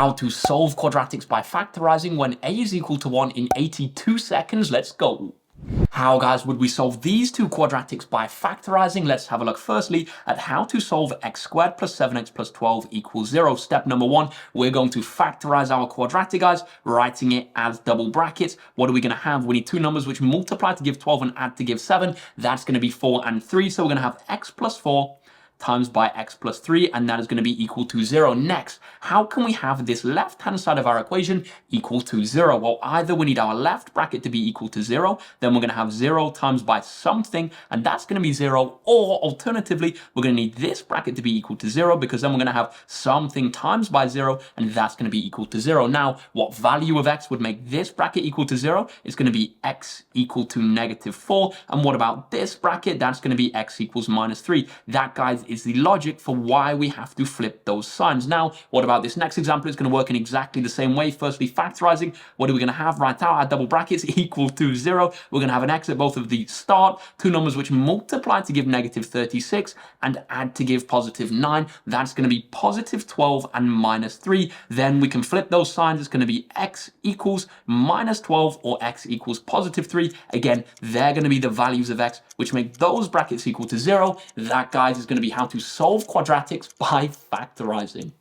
How to solve quadratics by factorizing when a is equal to 1 in 82 seconds. Let's go. How, guys, would we solve these two quadratics by factorizing? Let's have a look firstly at how to solve x squared plus 7x plus 12 equals 0. Step number 1, we're going to factorize our quadratic, guys, writing it as double brackets. What are we going to have? We need two numbers which multiply to give 12 and add to give 7. That's going to be 4 and 3. So we're going to have x plus 4 times by x plus 3, and that is going to be equal to 0. Next, how can we have this left-hand side of our equation equal to 0? Well, either we need our left bracket to be equal to 0, then we're going to have 0 times by something, and that's going to be 0, or alternatively, we're going to need this bracket to be equal to 0, because then we're going to have something times by 0, and that's going to be equal to 0. Now, what value of x would make this bracket equal to 0? It's going to be x equal to negative 4, and what about this bracket? That's going to be x equals minus 3. That, guys, is the logic for why we have to flip those signs. Now, what about this next example? It's going to work in exactly the same way. Firstly, factorizing. What are we going to have? Right now, our double brackets equal to 0. We're going to have an x at both of the start, two numbers which multiply to give negative 36 and add to give positive 9. That's going to be positive 12 and minus 3. Then we can flip those signs. It's going to be x equals minus 12 or x equals positive 3. Again, they're going to be the values of x which make those brackets equal to 0. That, guys, is going to be how to solve quadratics by factorizing.